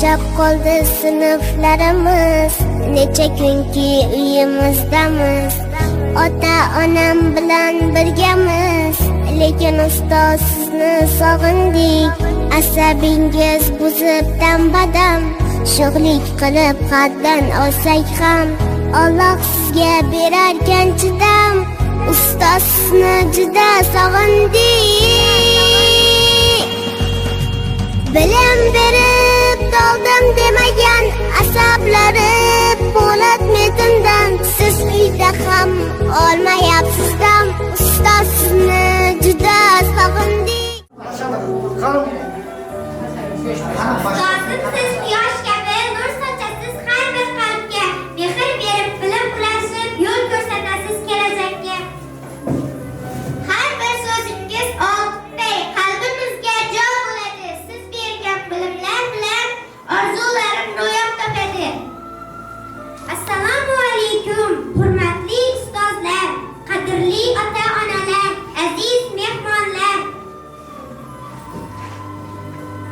Bo'shab qoldi sinflarimiz, necha kunki uyimizdamiz. Ota-onam bilan birgamiz, lekin ustoz sizni sog'indik. Asabingiz buzib dam-badam, sho'xlik qilib haddan olsak ham Alloh sizga berarkan chidam. Ustoz sizni juda sog'indik. Bilim berib doldim demagan asablari po'lat metindan. Siz uyda ham olmayapsiz dam. Ustoz sizni juda sog'indik. Ustozim siz quyosh kabi nur sochasiz har bir qalbga, mehr berib bilim ulashib yo'l ko'rsatasiz kelajakka. Har bir so'zingiz oltay qalbimizga jo bo'ladi. Siz bergan bilimlar bilan orzularim ro'yob topadi. Assalomu alaykum, hurmatli ustozlar, qadrli ota-onalar, aziz mehmonlar.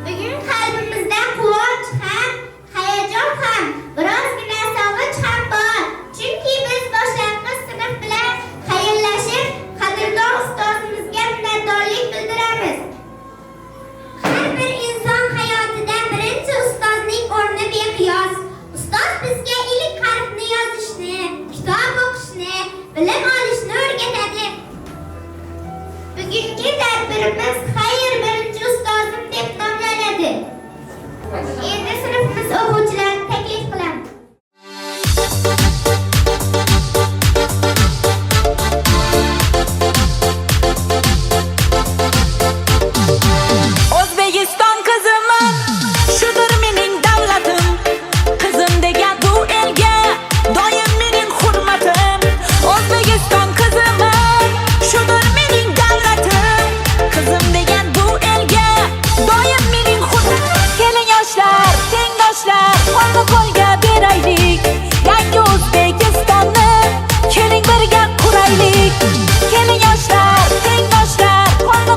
Bugun qalbimizda quvonch ham, hayajon ham, birozgina sog'inch ham bor. Chunki biz boshlang'ich sinf bilan xayrlashib, qadrdon ustozimizga minnatdorlik bildiramiz. Har bir inson hayotida birinchi ustozning o'rni beqiyos. Ustoz bizga ilk harfni yozishni, kitob o'qishni, bilim olishni o'rgatadi. Bugungi tadbirimiz xayr birinchi ustozim deb nomlanadi. Endi sinfimiz o'quvchilarini taklif qilamiz. O'zbekiston qiziman, shudir mening davlatim. Qizim degan bu elga doim mening hurmatim. O'zbekiston qiziman, shudir mening davlatim. Qizim degan bu elga doim mening hurmatim. Keling yoshlar, tengdoshlar, qo'lga beraylik. Yangi O'zbekistonni keling birga quraylik. Keling yoshlar, tengdoshlar,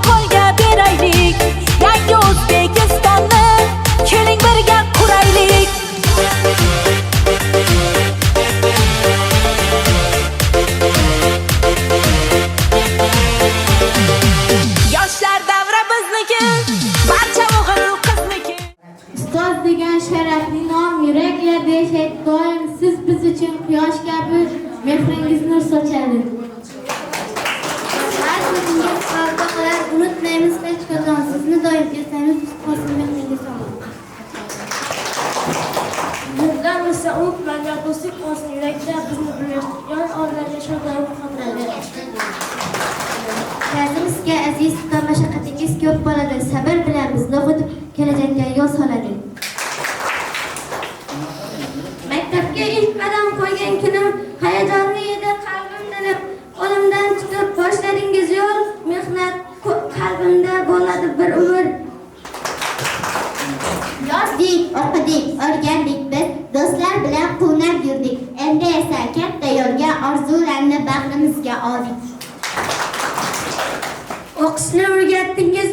qo'lga beraylik. Yangi O'zbekistonni keling birga quraylik. Yoshlar davra bizniki, barcha o'g'il qizniki. Ustoz degan sharafli nom, yuraklarda yashaydi doim. Siz biz uchun quyosh kabi mehringiz nur sochadi. Har so'zingiz qalbda qolar, unutmaymiz hech qachon. Sizni doim eslaymiz, ustoz mehringiz olib. Yurtdan bo'lsa unutmagan do'stlik olsin yurakda bizni birlashtirgan orlarga shodlanib qoldiradi. Sizga aziz, mashaqqatingiz ko'p bo'ladi. Sabr bilan bizni o'qitib kelajakka yo'l soladi. Maktabga ilk qadam qo'ygan kunim hayajonli edi, qalbim tinib, qo'limdan chiqib boshladingiz yo'l, mehnat qalbimda bo'ladi bir umr. Yozdik, o'qidik, o'rgandik biz, do'stlar bilan quvnab yurdik. Endi esa katta yo'lga, orzularni bag'rimizga oldik. O'qishni o'rgatdingiz,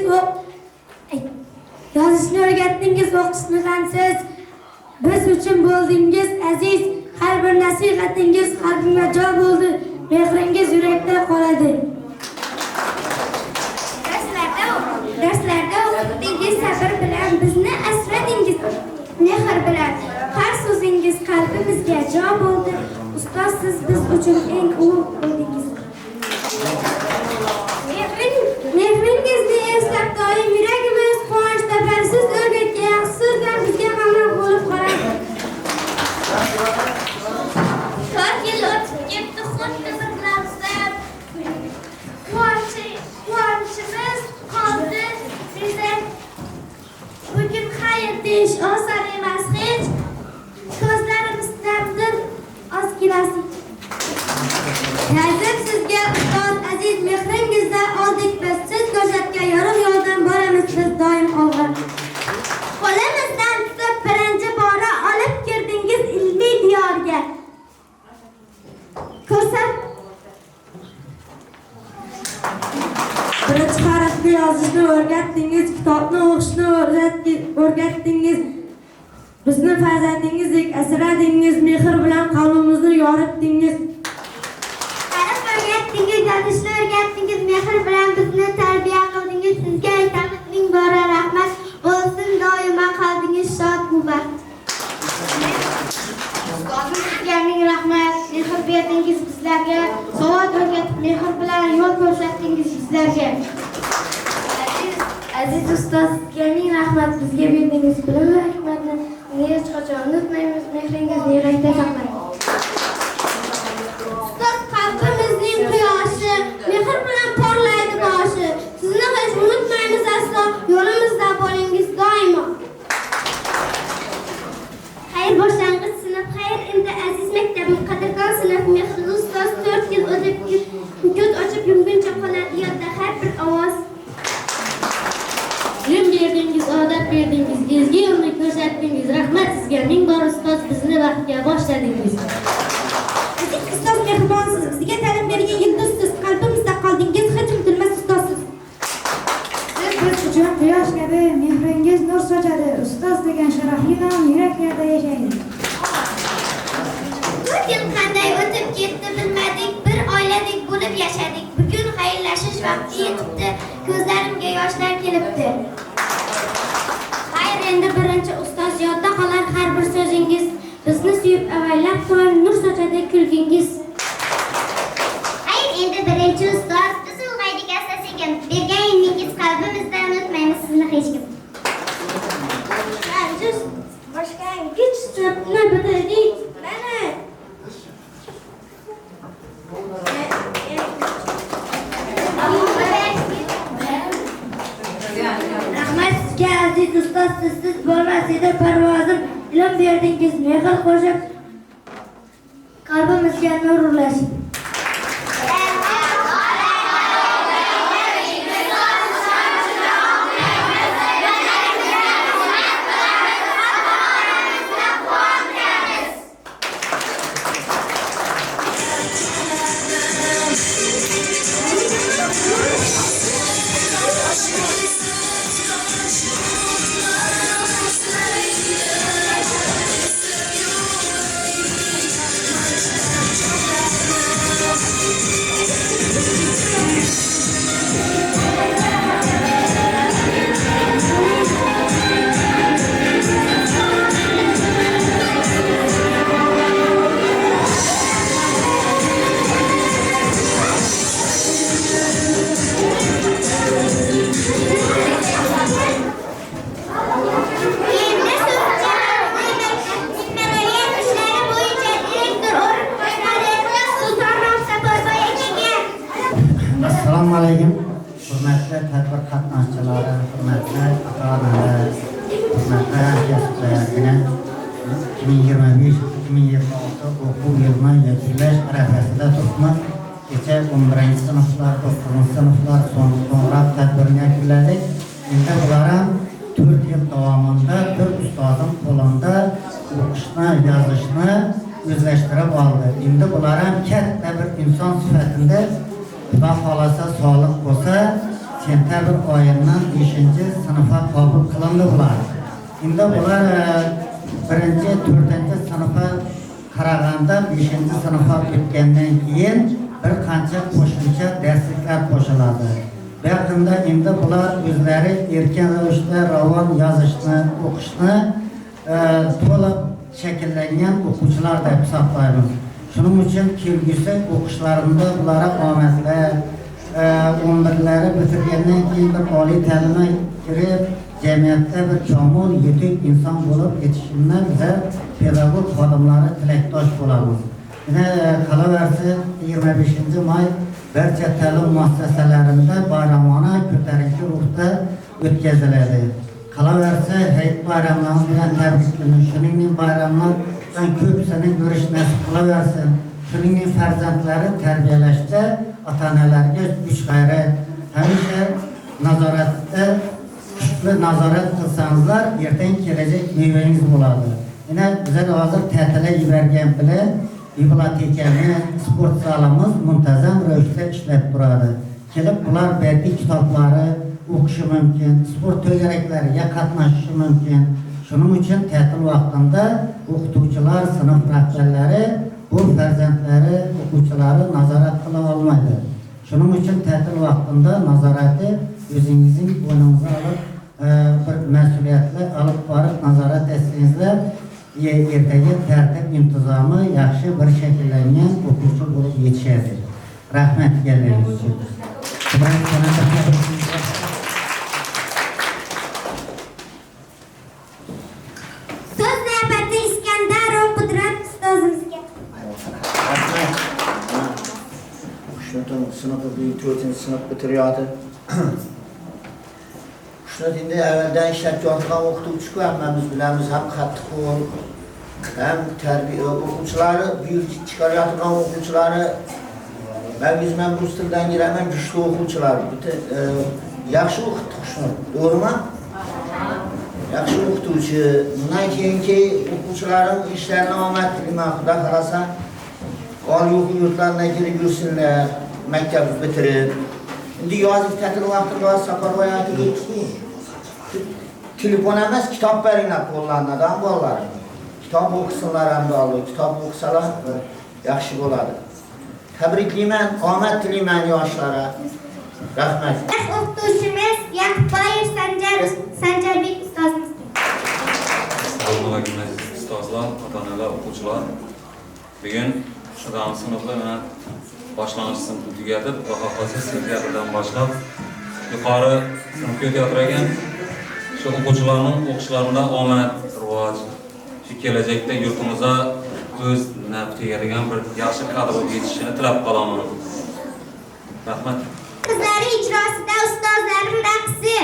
yozishni o'rgatdingiz, o'qishni siz biz uchun bo'ldingiz aziz. Har bir nasihatingiz qalbimga jo bo'ldi, mehringiz yurakda qoladi. Darslarda o'qitdingiz, sabr bilan bizni asradingiz, mehr bilan. Har so'zingiz qalbimizga jo bo'ldi. Ustoz siz biz uchun eng ulug' bo'ldingiz. Mehringizni eslab doim yuragimiz quvonchda bor. Siz o'rgatgan yaxshi so'zlar bizga hamroh bo'lib qoladi. 4 yil o'tib ketdi, xuddi bir lahza. Quvonchimiz qoldi biza. Bugun xayr deyish oson emas hech. Ko'zlarimizdan oz kelasi. Ta'zim sizga ustoz aziz, mehringizdan oldik biz. Siz ko'rsatgan yorug' yo'ldan boramiz biz doim olg'a. Qo'limizdan tutib birinchi bora olib kirdingiz ilmiy diyorga. Birinchi harfni yozishni o'rgatdingiz, kitobni o'qishni o'rgatdingiz. Bizni farzandingizdek asradingiz, mehr bilan qalbimizni yoritdingiz. Tarix o'rgatdingiz, yozishni o'rgatdingiz, mehr bilan bizni tarbiya qildingiz. Sizga aytamiz ming bora rahmat. Bo'lsin doimo qalbingiz shod mubat. Sizga ming rahmat. Mehr berdingiz bizlarga. Savod o'rgatib, mehr bilan yo'l ko'rsatdingiz bizlarga. Aziz ustoz, sizga ming rahmat. Bizga berdingiz bilim va hikmatni hech qachon unutmaymiz. Mehringizni yurakda saqlang. Ustoz qalbimizning quyoshi, mehr bilan porlaydi boshi. Sizni hech unutmaymiz aslo, yo'limizda bo'lingiz doimo. Xayr boshlang'ich sinf, xayr endi aziz maktabim, qadrdon sinf, mehrli ustoz 4 yil o'tib ko'z ochib yumguncha qoladi yodda har bir ovoz. Ilm berdingiz, odob berdingiz, ezgu yo'lni ko'rsatdingiz. Rahmat sizga ming bor ustoz, bizni vaqtga boshladingiz. Aziz ustoz mehribonsiz, bizga ta'lim bergan yulduzsiz, qalbimizda qoldingiz, hech unutilmas ustozsiz. Siz biz uchun quyosh kabi mehringiz nur sochadi. Ustoz degan sharafli nom yuraklarda yashaydi. 4 yil qanday o'tib ketdi bilmadik, bir oiladek bo'lib yashadik. Bugun xayrlashish vaqti yetibdi, ko'zlarimga yoshlar kelibdi. Xayr endi birinchi ustoz, yodda qolar har bir so'zingiz. Bizni suyib avaylab doim nur sochadi kulgingiz. Xayr endi birinchi ustoz, biz ulg'aydik asta-sekin. Bergan ilmingiz qalbimizdan unutmaymiz sizni hech kim. Aziz boshlang'ich sinfni bitirdik. Mana rahmat sizga aziz ustoz, sizsiz bo'lmas edi parvozim. Ilm berdingiz, mehr qo'shib qalbimizga nur ulashib. Assalomu alaykum. Hurmatli tadbir qatnashchilari, hurmatli ota-onalar, hurmatli hamkasblar. 2025-2026 o'quv yilini yakunlash arafasida turibmiz. Kecha 11-sinflar, 9-sinflar so'ngroq tadbirni yakunladik. Endi bular ham 4 yil davomida bir ustozim qo'lida o'qishni, yozishni o'zlashtirib oldi. Endi bular ham katta bir inson sifatida Xudo xolasa sog'liq bo'lsa, sentabr oyidan 5-sinfga qabul qilindi bular. Endi bular 1-4 sinfga qaraganda 5-sinfga o'tgandan keyin bir qancha qo'shimcha darsliklar qo'shiladi. Bu yaqinda endi bular o'zlari erkin ravishda ravon yozishni, o'qishni to'liq shakllangan o'quvchilar deb hisoblaymiz. Shuning uchun kelgusi o'qishlarida bularga omadlar, 11lari bitirgandan keyin bir oliy ta'limga kirib, jamiyatda bir komil, yetuk inson bo'lib yetishishini biz pedagog xodimlari tilakdosh bo'lamiz. Yana qolaversa 25-may barcha ta'lim muassasalarida bayramona ko'tarinki ruhda o'tkaziladi. Qolaversa hayit bayramlari bilan tabriklanish, shuningdek bayramlardan ko'psini ko'rish nasib qilaversin. Shuningdek farzandlari tarbiyalashda ota-onalarga kuch g'ayrat, hamisha nazoratda kuchli nazorat qilsangizlar, ertaga kelajak mevangiz bo'ladi. Yana bizlar hozir ta'tilga yuborgan bilan bibliotekani, sport zalimiz muntazam ravishda ishlab turadi. Kelib bular badiiy kitoblari o'qishi mumkin, sport to'garaklariga qatnashishi mumkin. Shuning uchun ta'til vaqtida o'qituvchilar, sinf rahbarlari bu farzandlari, o'quvchilari nazorat qila olmaydi. Shuning uchun ta'til vaqtida nazorati o'zingizning bo'yningizga olib, bir mas'uliyatli olib borib nazorat etsangizlar, ertaga tartib intizomi yaxshi bir shakllangan o'quvchi bo'lib yetishadi. Rahmat kelganingiz uchun. So'z navbati Iskandarov Qudrat ustozimizga. Şunun sınıfı bir 4. sınıf bitiriyordu. Şunu şimdi evvelden işletki ortadan okutuvçu vermemiz bilemiz hem kattık ol, hem terbiye okutçuları, büyük çıkarıyorduk okutçuları. Ben bizden bu stilden giremem güçlü okutçular. Yaxşı okuttuk şunu, doğru mu? Yaxşı okutuvçu. Bundan keyinki okutçuların işlerine omet dilimi hakkında kalasa, ol yok yurtlarına girip yürüsünler, mektebi bitirip. Şimdi yazık tətil vaxtında safar hayatı geçti. Telefon emez, kitap verinler kollarına da bolları. Kitap okusunlar hem de alıyor. Kitap okusalar yaxşı oladı. Tebrikliymen, ahmet diliymen yaşlara. Rahmet. O'qituvchimiz Yaqubboyev Sanjarbek ustozimizga. Assalomu alaykum aziz ustozlar, ota-onalar, o'quvchilar. Bugun Shidam sinfida mana boshlang'ich sinfni tugatib, bahaqasi sentyabrdan boshlab yuqori sinfga o'tayotgan shu o'quvchilarning o'qishlarida omad, rivoj, shu kelajakda yurtimizda o'z naf tegadigan bir yaxshi kadr bo'lib yetishishini tilab qolaman. Rahmat. Qizlari ijrosida ustozlarim raqsi.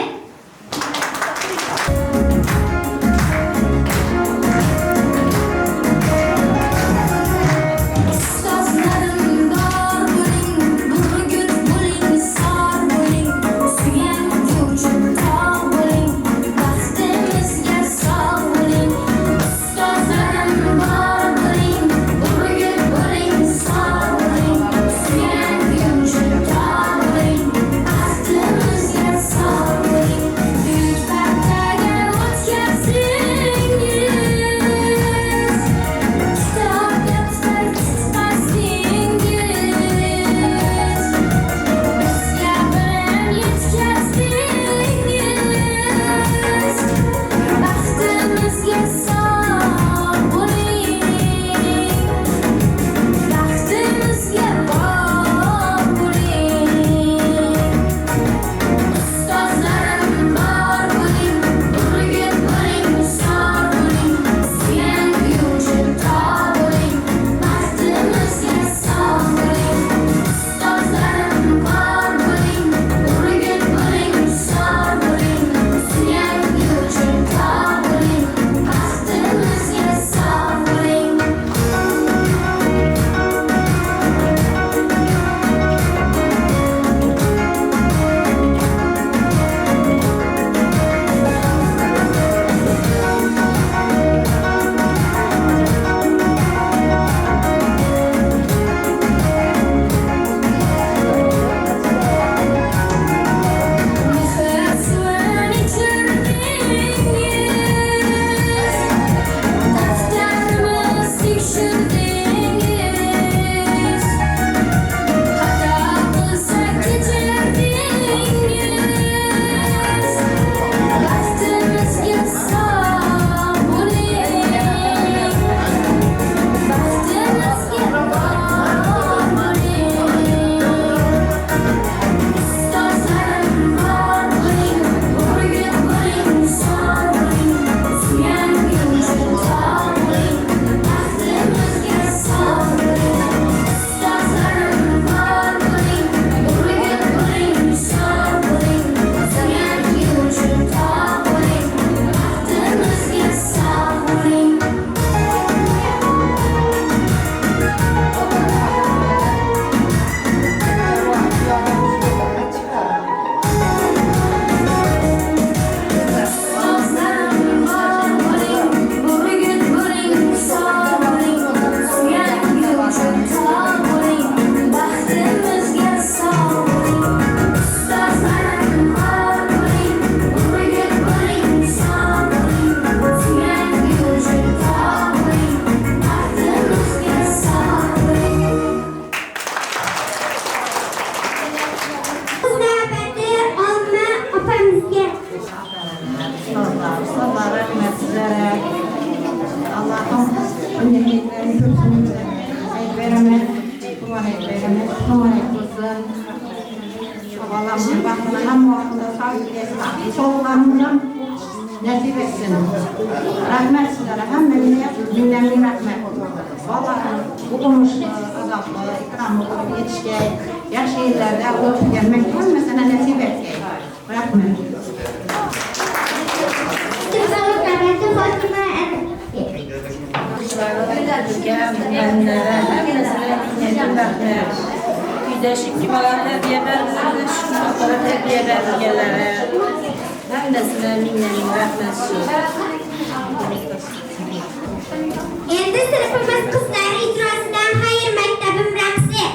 Yes, soğuklarımızdan nasip etsin. Rahmet sizlere. Hem minnemli rahmet. Vallahi okumuş adamlar, ikram olup yetişken, yaş yerlerde olup gelmek mesela nasip etsin. Rahmet. Yüzleşik gibi terbiye verdiler, şunlara terbiye verdiler. Hem de size minnemin rahmetsi. Endi sınıfımız kızları icrasından hayır mektebim rəqsi.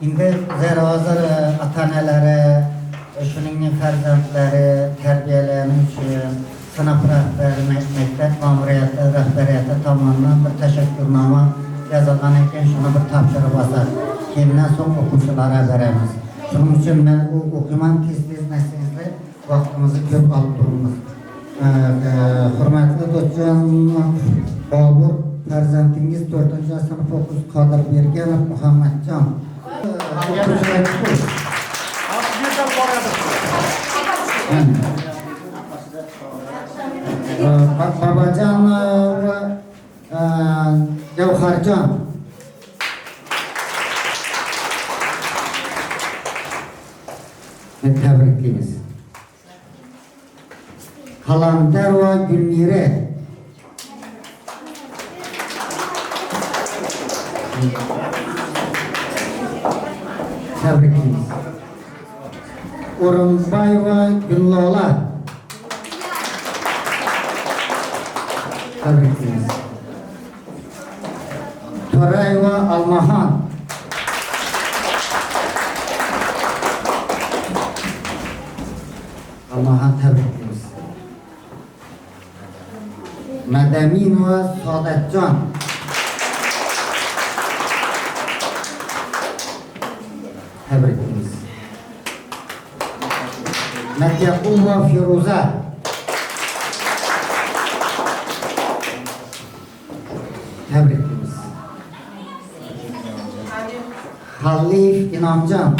Şimdi bizler hazır ata-analari, shuningdek farzandlari tarbiyalanishi sınıf rəhbəri, məktəb ma'muriyati rahbariyati tomonidan bir tashakkurnoma yozilgan ekan, shuni bir topshirib olsak, keyindan so'ng o'quvchilarga beramiz. Shuning uchun men u o'qiman tez narsangizlar vaqtimizni ko'p olib turibmiz. Hurmatli do'stjon Bobur farzandingiz 4-sinf o'quvchisi Qodirberganov Muhammadjon. Babajon va Javharjon. Tabriklaymiz. Qalandar va Gulmira. Tabriklaymiz. O'rinboyeva Gullola. Tabriklaymiz. To'rayeva Almaxon. Allah'a tebrik ediyoruz. Medemin ve Saadetcan. Tebrik ediyoruz. Medyakul ve Firuza. Tebrik ediyoruz. Halif İnamcan.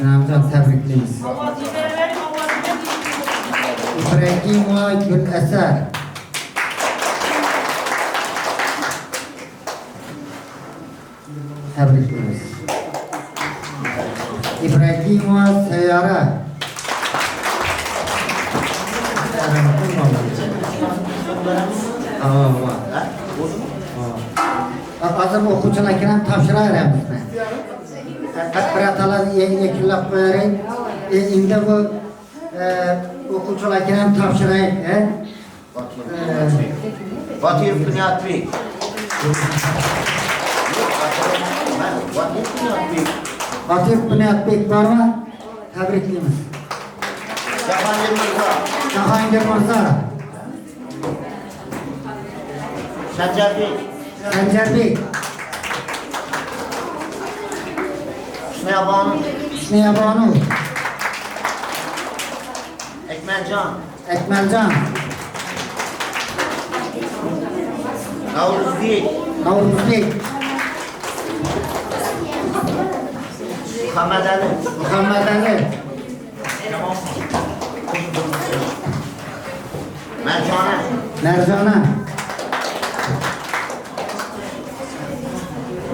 İnamcan tebrikliyiz. İbrahim ve Gül Eser. Tebrikliyiz. İbrahim ve Seyyara. Tamam. Azam okucular kiran tavşıra Hakbiratalar yekillap koyarım. İndi bu okucular kiran tavşıra Batir Bünyat Bey. Batir Bünyat Bey. Atif Bünyat Bey var mı? Tebrikliyiz. Cahangir Mirza. Cahangir Mirza. Sancar Bey. Sancar Bey. Hüsniye Banu. Hüsniye Banu. Ekmelcan. Ekmelcan. Navruz Bey. Navruz Bey. Muhammed Ali. Muhammed Ali. Mercana. Mercana.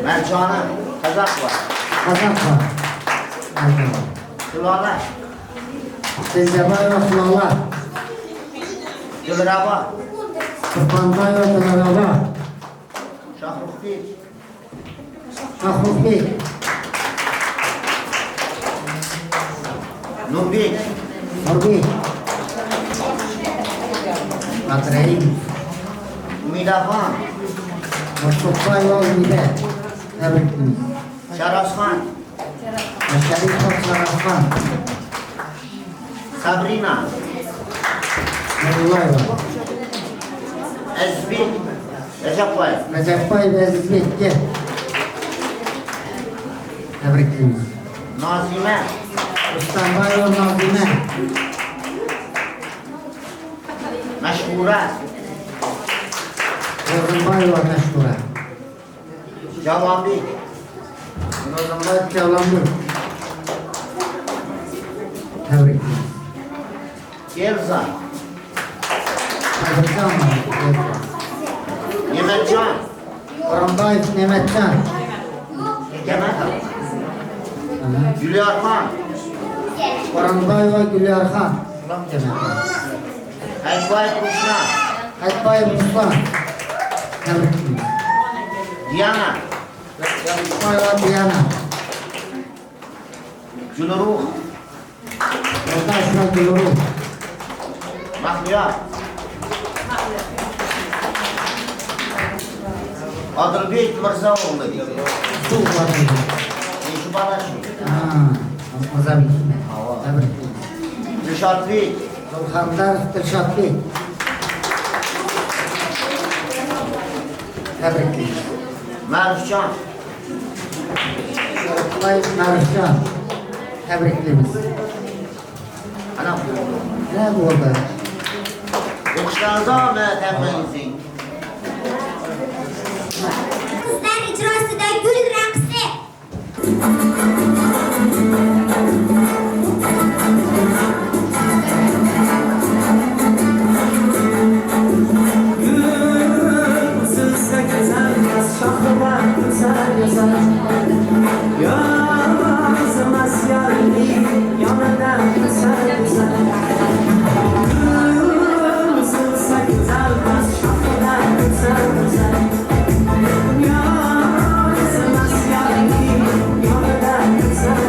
Mercana. Kazak var. Kazak var. Mercana. Kulala. Tezcebay ve Kulala. Gülraba. Kurbanbay ve Gülraba. Şahrukh Bey. Şahrukh Bey. Nur Bey. Nur Bey. Abdurrahim. Umida Khan. Mustafa ve Ümide. Tebrikliyiz. Şaraz Khan. Şerif ve Sarafan. Sabrina. Nurullah var. Aziz Bey. Recep Bey. Recep Bey ve Aziz Bey. Gel. Tebrikliyiz. Nazime. Ustanbay ve Nazime. Meşhura. Rozanbay ve Meşhura. Cavan Bey. Rozanbay Cevlandır. Tebrikliyiz. Yerza. Kadircan var. Yemetcan. Orhanbay Nemetcan. Yemet. Gülyar Khan. Orhanbay ve Gülyar Khan. Ulan Nemetcan. Ekbay Kuşna. Haybay Ruslan. Tebrikliyiz. Diana. Haybay ve Diana. Gülruh. Yoldaş ve Güluru. Mahliya. Adılbeyt Mirzaoğlu. Su var. Şu bana şu. Mazabit. Tebrikliyiz. Dilşat Bey. Zulkandar Dilşat Bey. Tebrikliyiz. Merufcan. Şeriflay Merufcan. Tebrikliyiz. Anam. Ne bu orada? Okuşlarınıza mı tembelizin? Kızlar icrasında gül raqsi. Güzel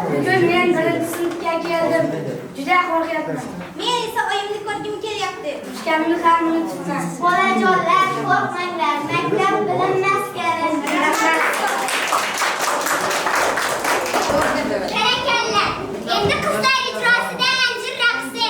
Bugün men birinchi sinfga keldim. Juda qo'rqyapman. Men esa oyimni ko'rgim kelyapti. Uchkamni ham unutibman. Bolajonlar, qo'rqmanglar. Maktab bilim maskara. Barakallah. Endi qizlar ijrosida anjir raqsi.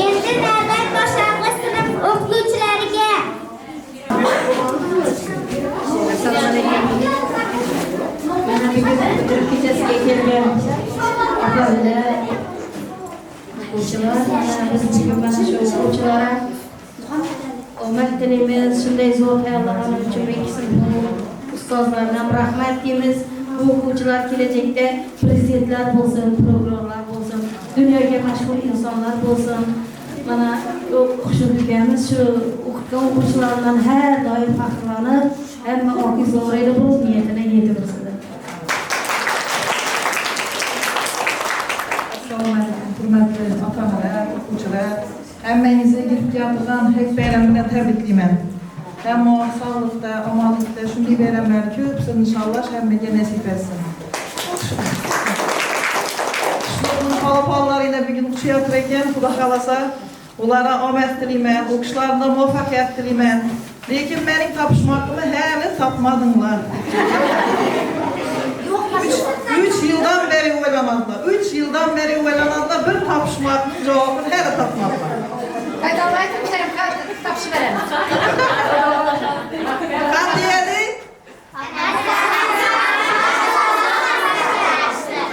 Endi navbat boshlang'ich sinf o'qituvchilariga. Mana bugun kechasiga kelgan otalar, o'quvchilar, bizning mana shu o'quvchilar omad tilaymiz. Shunday zo'r tayyorlagani uchun ustozlarga ham rahmat deymiz. Bu o'quvchilar kelajakda prezidentlar bo'lsin, prokurorlar bo'lsin, dunyoga mashhur insonlar bo'lsin. Mana xushlikamiz shu o'qitgan o'quvchilardan har doim faxrlanib, hamma oqiz zo'raydi bu niyatini yetib Assalomu alaykum, hurmatli ota-onalar, o'quvchilar. Hammangizni yigit keltirgan hayit bayrami bilan tabriklayman. Hamma sog'likda, omonlikda shunday bayramlar ko'psin inshaalloh hammaga nasib etsin. Shu xalaqlarida bugun o'qishayotgan ekan, Xudo xolasa, ularga omad tilayman, o'qishlarida muvaffaqiyat tilayman. Lekin mening topishmoqimni hali topmadinglar. 3 yildan beri o'ylamadılar. 3 yildan beri o'ylamadılar. Bir topishmoqning javobini hali topmadılar. Qaydalar kimsem tapışıp verem. Qanday edi?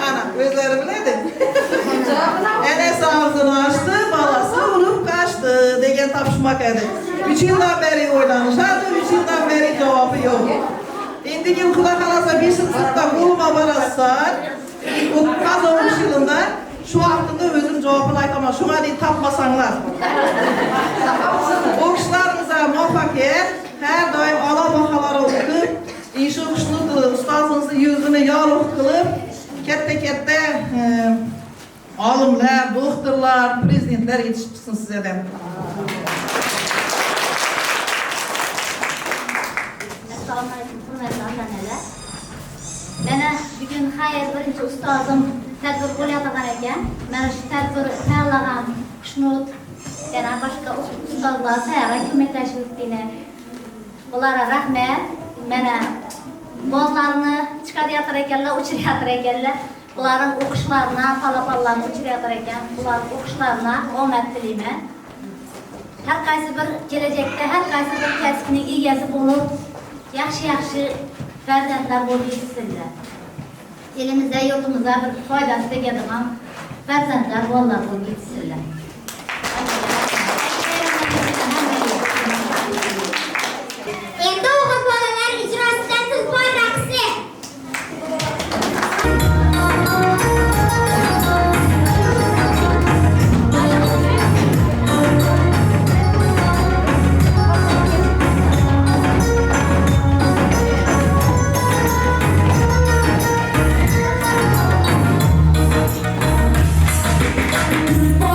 Ana, o'zlari biladi. Enesi ağzını açtı, balası vurup kaçtı degan topishmoq edi. 3 yildan beri o'ylanishadi, 3 yildan beri javobi yo'q. Endi yil Xudo xolasa 5-sinfda bo'lma borasizlar. O'qitgan 10 yilda şu vaqtida o'zim javobini aytaman. Shunga deb topmasanglar. O'qishlarimiz muvaffaqiyat, har doim a'lo baholar olib, insho xushnud ustozingizni yuzini yorug' qilib, katta olimlar, doktorlar, prezidentlar yetishib chiqsin sizlardan. Assalomu alaykum, hurmatli ota-onalar. Mana bugun xayr birinchi ustozim tadbir bo'layotgan ekan. Mana shu tadbir tayyorlagan Xushnud yana boshqa ustozlar tayyorga ko'maklashibdini. Ularga rahmat. Mana bolalarni chiqaryapti ekanlar, uchiryapti ekanlar. Ularning o'qishlarini, talabalarni uchiryapti ekan. Ular o'qishlarini omad tilayman. Har qaysi bir kelajakda har qaysi bir kasbning egasi bo'lib, yaxshi farzandlar bo'lib yetishsinlar. Elimizda, yurtimizda bir foydasi tegadigan farzandlar, bolalar bo'lib yetishsinlar. Endi o'g'il bolalar ijrosida tulpor raqsi. Tulpor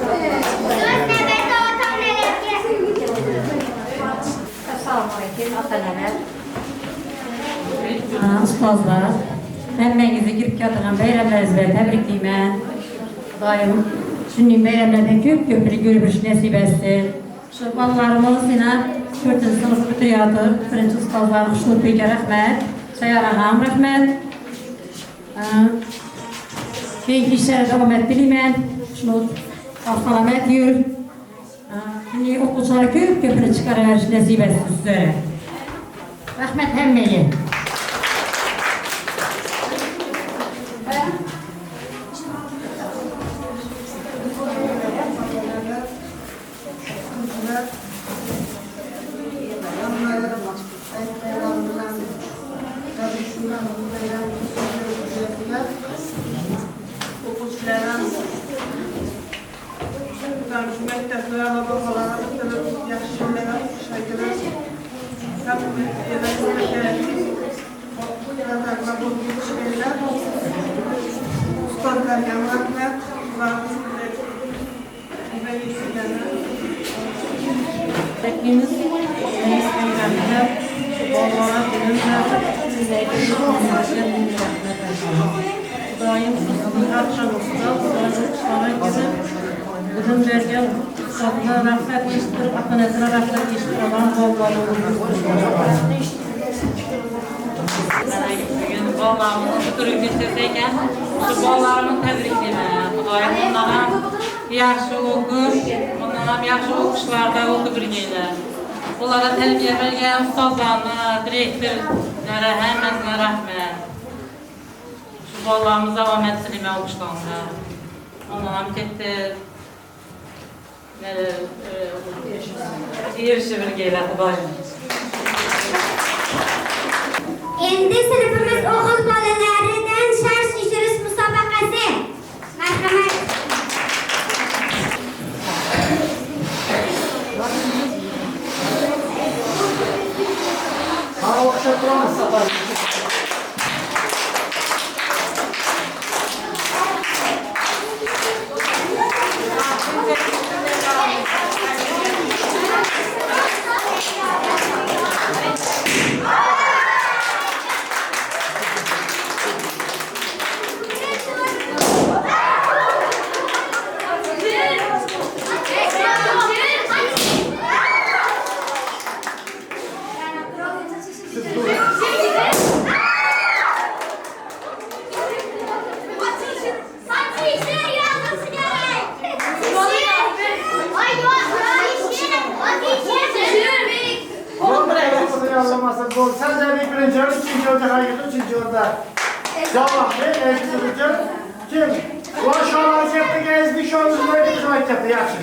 Söz növbəti ota-onalarga. Assalomu alaykum ota-onalar. Ustozlar, hammangizni kirib kelgan bayramlaringiz bilan tabriklayman. Xudoyim shunday bayramlardan ko'p-ko'plik ko'rish nasib etsin. Shu bolalarimiz yana 4-sinf bitiryapti. Birinchi ustozlar Xushnudbekka rahmat, Sayyora ham rahmat. Keyingi ishlarida omad tilayman. Xushnud, salomat yur. Shunday o'quvchilar ko'p-ko'pini chiqarish nasib etsin sizlarga. Rahmat hammaga. Hepimiz Peygamber Allah'a Xudoyim sizning arshingizda bugun bergan hisobni rahmat eshittirib, ota-onasini rahmat eshittirgan bugun bolalarimiz bitirib ketsa ekan, shu bolalarimizni tabriklayman. Xudoyim onlarga yaxshi o'qish, ondan ham yaxshi o'qishlarda o'qidirgaylar. Ularga tarbiya bergan ustozlarni, direktorlarga hammasine rahmat. Şu bolalarimiz davomat tilayman o'qishlarida. Ondan ham katta erishibirgaylar Xudoyim. Endi sinfimiz o'g'il bolalaridan shart shishirish musobaqasi. Marhamat. Sen de bir birinci orada, ikinci orada, hayırlı, üçüncü orada. Cevap ver, elbise kim? Ulan şu an aziyette gezdik, şu an uzunluğa bir hizmet yaptı, yaxşı.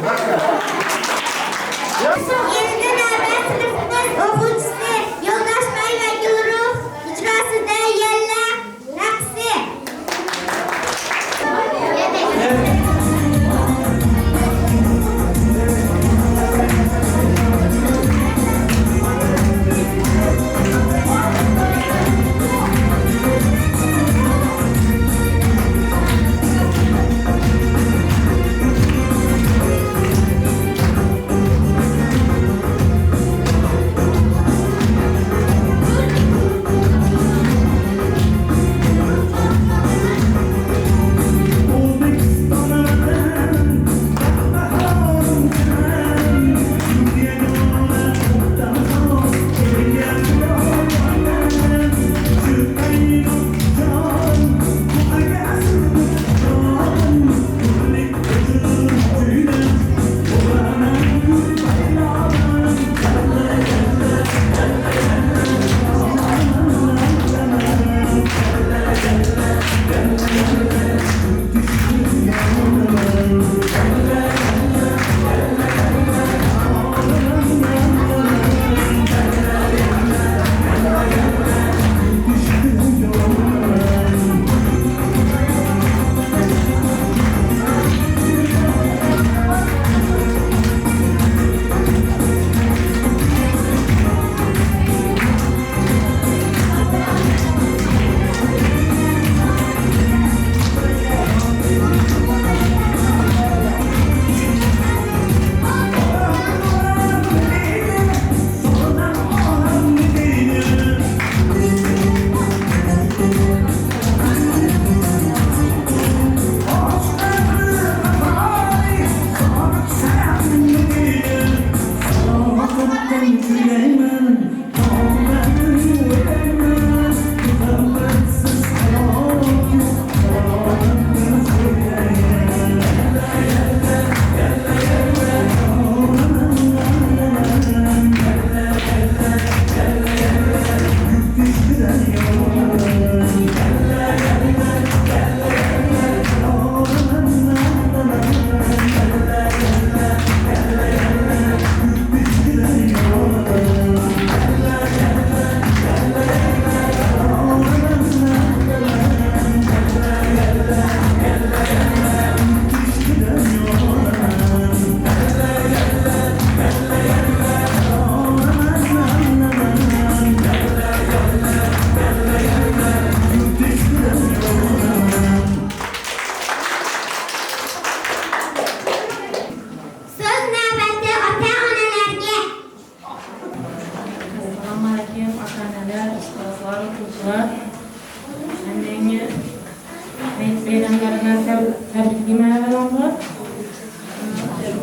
Endi navbat sinfimiz o'quvchisi Yo'ldoshbay va Gulruh ijrosida Yalla raqsi.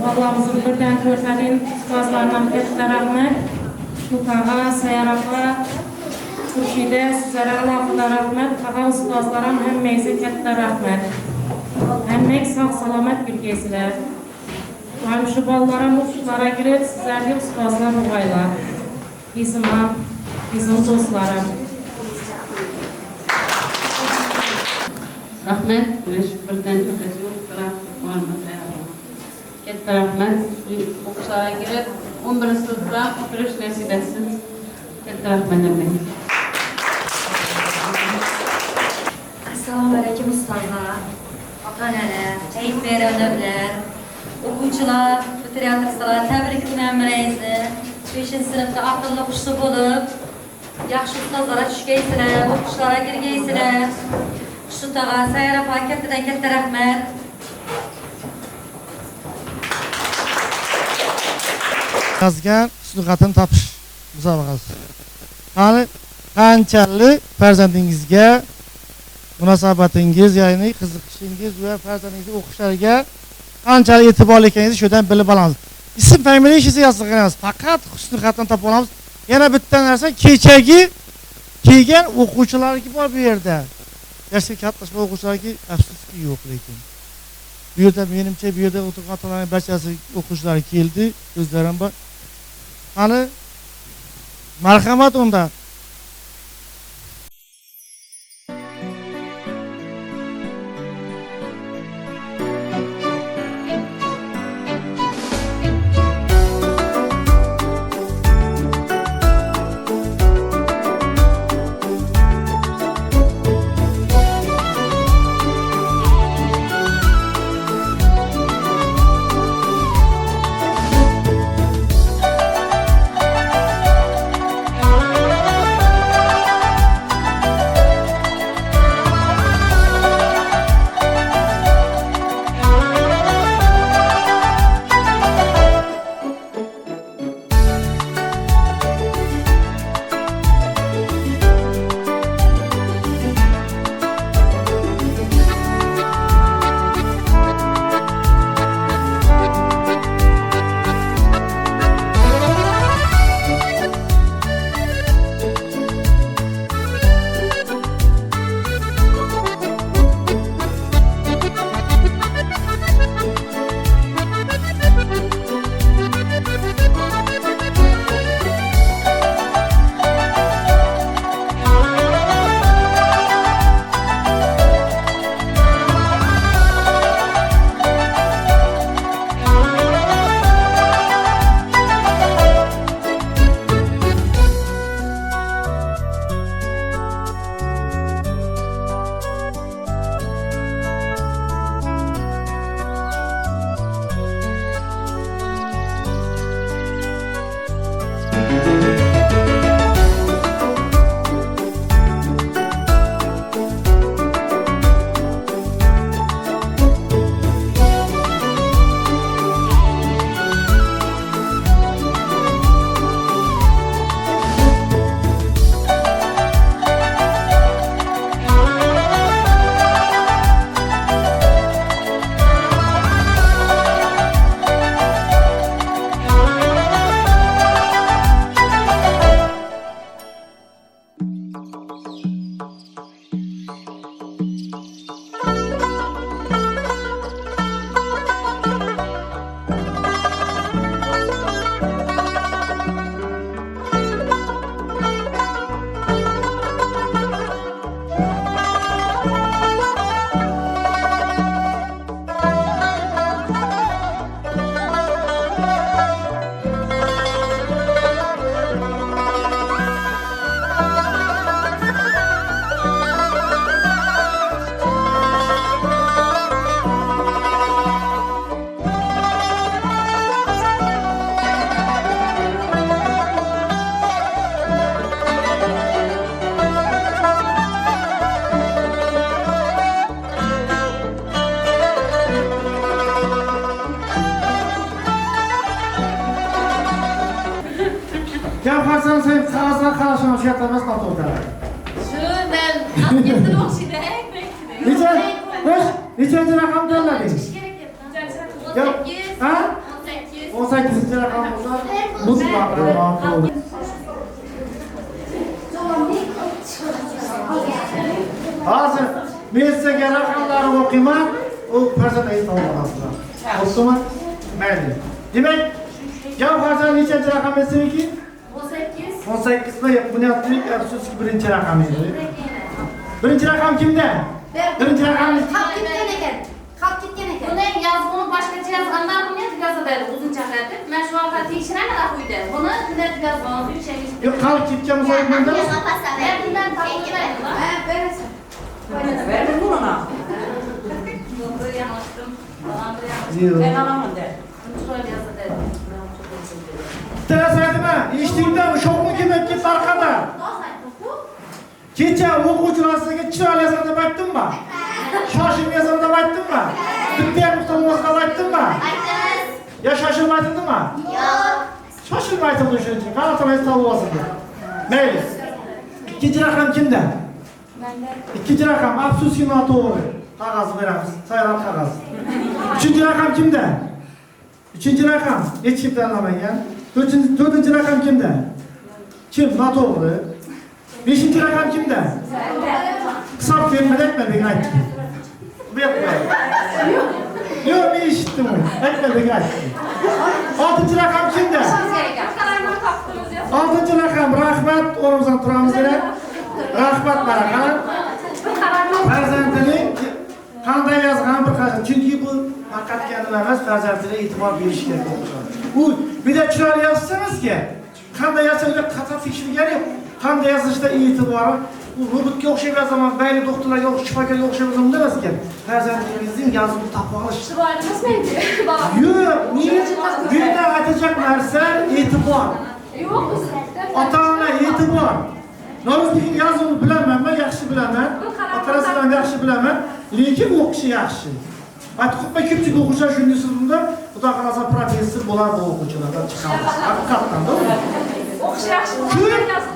Allah'ımızın birden körsenin ustazlarından katta rahmet. Mutaha, Sayarap'a, Turşide, sizlere Allah'ına rahmet. Ağa ustazlarım hemmeyse katta rahmet. Hemmek sağ salamet bilgesiler. Benim şu ballara, mutlulara girip sizlerle ustazlar uvaylar. Bizim dostlarım. Rahmet, birden ötesi yok, bıraktık katta rahmet, okuşlara girip 11. sınıfta okuluş nasip etsin. Katta rahmet demek. Assalamu alaikum ustazlar, ota-onalar, kayıt bayramlar, o'quvchilar, bitirayotganlar, tabriklaymizni. 5-sinfda aqlli o'quvchi bo'lib, yaxshi ustozlarga tushgaysizlar, o'qishlarga kirgaysizlar. Shu tog'a, Sayarap aka kattadan katta rahmat. Yazgan husnixatini topish musobaqasi. Qani qanchalik farzandingizga munosabatingiz, ya'ni qiziqishingiz va farzandingizning o'qishlariga qanchalik e'tiborli ekanligingizni shudan bilib olamiz. Ism familiyangizni yozganmiz. Faqat husnixatini topib olamiz. Yana bitta narsa, kechagi kelgan o'quvchilarga bor bu yerda. Yoshga kattashma o'quvchilarga afsuski yo'q lekin. Bu yerda menimcha bu yerda o'tirgan otalarning barchasi o'quvchilar keldi, o'zlarim bor. Qani marhamat unda. Yaparsan sen kağızlar karşına şey yapamaz patronlar. Şu ben gittim o şeyde. Niçin rakam derler? Yok. Ha? 8-ci rəqəmimizdə mutlaq doğru. Hazır, men sizə rəqəmləri oxuyman, o farzand ayı tanımasınlar. Olsunmu? Mayli. Demək, gap farzand nechanchi raqam edi? 18. 18'da bunyodlik afsuski birinchi raqam edi. Birinchi raqam kimda? Birinchi raqam Qolib ketgan ekan. Qolib ketgan ekan. Buni yozuvni boshqacha yozgandan buni yozadi uzuncha qilib. Men shu vaqtda tekshiraman quyida. Buni bunday yozgan, o'shangiz. yo'q, qolib ketgan musoyimda. Bundan topiladi. Ha, berasan. Verdin bunu ona. Yo'q, yanglishdim. Yo'q. Ben alamam de. Şöyle yazdı. Terasadimi? Eshitdingmi? Shokni kelib ketdi orqada. Kecha o'quvchilar sizga chiroyli yozgan deb aytdimmi? Shoshilib yozgan deb aytdimmi? Bitta ham uqtirmasdan deb aytdimmi? Ya shoshilib aytildimi? Yo'q. Shoshilib aytildi o'shaning uchun. Qanaqa tanlab olsin. Mayli. Ikkinchi raqam kimda? Ikkinchi raqam afsuski noto'g'ri. Qog'oz beramiz. Sayron qog'oz. Uchinchi raqam kimda? Uchinchi raqam hech kim tanlamagan. To'rtinchi raqam kimda? Kim noto'g'ri? Beshinchi raqam kimda? Hisob kelmadikmi deb aytdi. Bu yoqda. Yo'q, men eshitdim uni. Aytma deb aytdi. Oltinchi raqam kimda? Oltinchi raqam rahmat, o'rnimizdan turamiz kerak. Rahmat baraka. Farzandini qanday yozgan bir qara. Chunki bu faqatgina emas, farzandiga e'tibor berish kerak o'qishadi. U bitta chiroyli yozsangiz-ki, qanday yozsangiz qattiq tekshirgan yo'q. Qanday yozishda e'tibori u robotga o'xshab yozaman, bayli doktorlarga o'xshab, shifokorga o'xshab yozaman demas ekan. Farzandingizning yozuvini topib olish. Chiroyli emasmaydi. Yo'q, men bunda aytacak narsa e'tibor. Yo'q, Ota-ona e'tibor. Noziklik yozuvni bilaman, men yaxshi bilaman. Ota-onasidan yaxshi bilaman, lekin o'qishi yaxshi. Aytibman, ko'pchilik o'quvchilar shunday sizda, xudo xolasa professor bo'ladi o'quvchilardan chiqamiz. Haqiqatan, to'g'ri? o'qish yaxshi.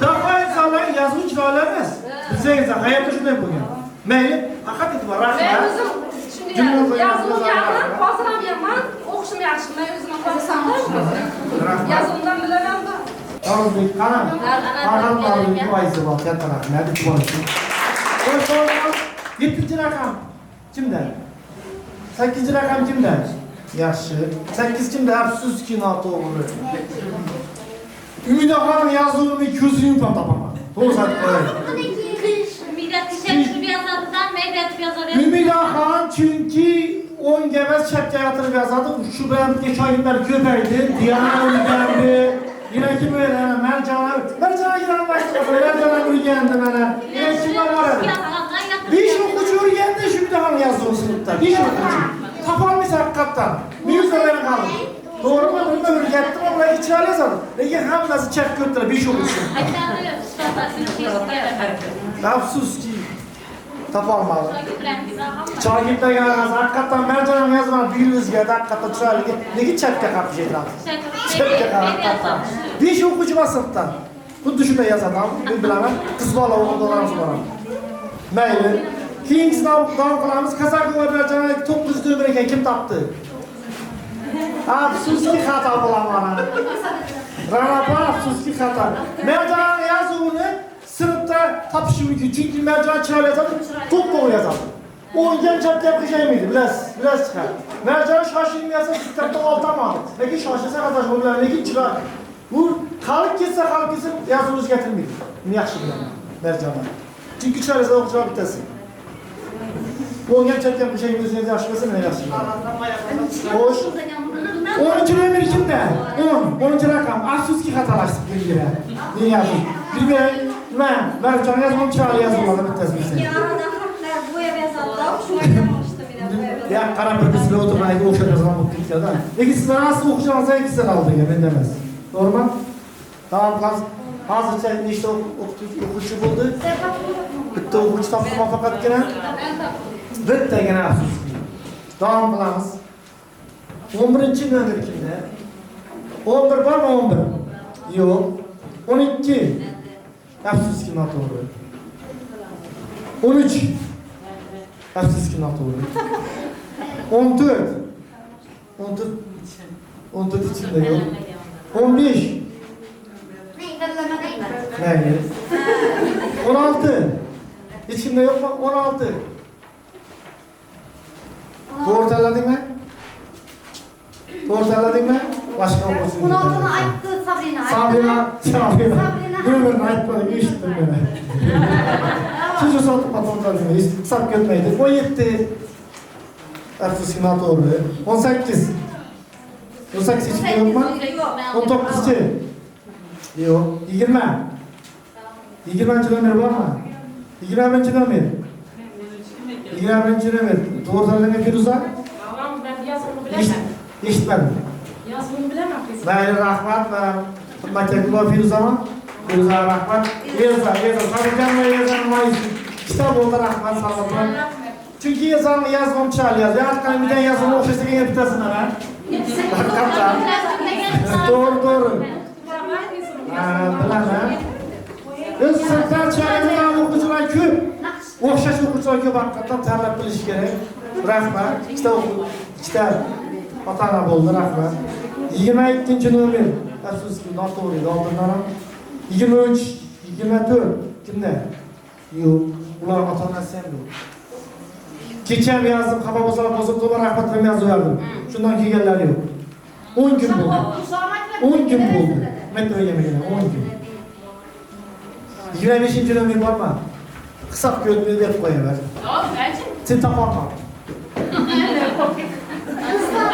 Dahoy zallar yozuv chiroyli emas. Bilsangiz, hayotda shunday bo'lgan. Mayli, faqat e'tibor, rahmat. Men o'zim shunday yozuvim yaxshi, hozir ham yaman, o'qishim yaxshi. Men o'zim hozir yozuvimdan bilaman-da. O'zbek qarang. Qaranglarning foizi bor, katta rahmat e'tibor uchun. 7-chi raqam kimda? 8-chi raqam kimda? Yaxshi. 8 kimda? Afsuski noto'g'ri. Umidaxon yozuvini ko'zini yumib topaman. To'g'ri aytdim. Umidaxon chunki o'ngga emas chapga yotib yozadi. Shu bilan birga shogirdlar ko'paydi. Diyana o'rgandi. Yana kim o'rgandi? Marjona o'rgandi mana. Yana kimlar bor edi? 5 o'quvchi o'rgandi shu Umidaxon yozuv sinfda. 5 o'quvchi. Topolmaysan haqiqatan. Miyuzlarga qoldi. To'g'rimi? Bunda o'rgatdim, ular chiroyli yozadi. Lekin hammasi chapga o'ttirib 5 o'quvchi. Afsuski topolmadi. Shogirdlarga haqiqatan Marjona yozmadi, Biruzga haqiqatan chiroyli. Lekin chapga qarab ketiradi. Chapga qarab. 5 o'quvchi bor sinfdan. Xuddi shunday yozadi, men bilaman. Qiz bola o'quvchilarimiz bor. Mayli. Keyingisini davom qilamiz. Kazakova Marjona 901 ekan, kim topdi? Afsuski xato bo'laman. Ra'napa afsuski xato. Marjona yozuvini sinfda topish mumkin. Chunki Marjona chiroyli yozadi, to'g'ri yozadi. O'ngan chapga qilmaydi, bilasiz chiqar. Marjona shoshilmaysa, bitta oltaman. Lekin shoshilsa xatosh bo'ladi, lekin chiroyli. Bu qolib ketsa, yozuv o'zgartirmaydi. Buni yaxshi bilaman. Marjona. Chunki chiroyli yozadi o'quvchilar bittasi. O'ngan chapga qilmaydi, yaxshi bo'lsa, men yaxshi bilaman. Xo'sh. 10-chi nomer kimda? 10-chi raqam. Afsuski xatolashib kelgan. Men yozdim. Nima? Marjona yozmam chiroyli yozilmadi bittasi bizga. Ya qarab bir bizga o'tirmaydi, o'sha yozgan bo'lib ketgan. Lekin sizlar asli o'qishingizdan ikkisi qoldi, menda emas. To'g'rimi? Davom qilamiz. Hozircha nechta o'quvchi bo'ldi? Bitta o'quvchi topdi faqatgina. Bittagina afsuski. Davom qilamiz. 11-chi nomer kimda? 11 bormi 11? Yo'q. 12. Afsuski noto'g'ri. 13. Afsuski noto'g'ri. 14. 14 içinde yok. 15. Mayli. 16. İçimde yok mu? 16. Doğru tanladın mı? Doğru tanladın mı? Başka olmasın. 16'nı aytdı Sabrina. Sabrina. Ömrünü aytmadı, işittim beni. Çocuğu satıp patronlar değil mi? Kısap götmeydi. 17. Ertuğrul doğru. 18. 18 içinde yok mu? 19. Yok. 20. 20. Kilometre var mı? 20. kilometre. 20. kilometre. Doğru tanıdığın Firuza? Babam ben yazımı bilemem. İşitmedim. Yazımı bilemem. Mayli rahmat va hurmatli Firuzama. Firuza rahmat. Yeza. Sabiqan va Yezan kitap oldu rahmat salomlar. Çünkü yazanı yazmam çalıyor. Yatkan birden yazımı ofiste gene bitasın ha. Hakikaten. Doğru. Bilen ha. Biz sırttan çayını okucular köp. O'xshash o'quvchilar ko'p haqiqatdan tanlab bilish kerak. Rahmat. Ikkita ota-ona bo'ldi, rahmat. 22-nomer. Afsuski, noto'g'ri edi oldindan ham. 23, 24 kimda? Yo'q. Ular ota-onasi ham yo'q. Kecha yozdim, xafa bo'lsalar bosib to'g'ri rahmat bilan yozib yubordim. Shundan kelganlar yo'q. 10 kun bo'ldi. 10 kun bo'ldi. Metroga yemagan 10 kun. 25-nomer bormi? Kısak götürmeyi de koyuyorlar. Yok, bence. Sen tapamam.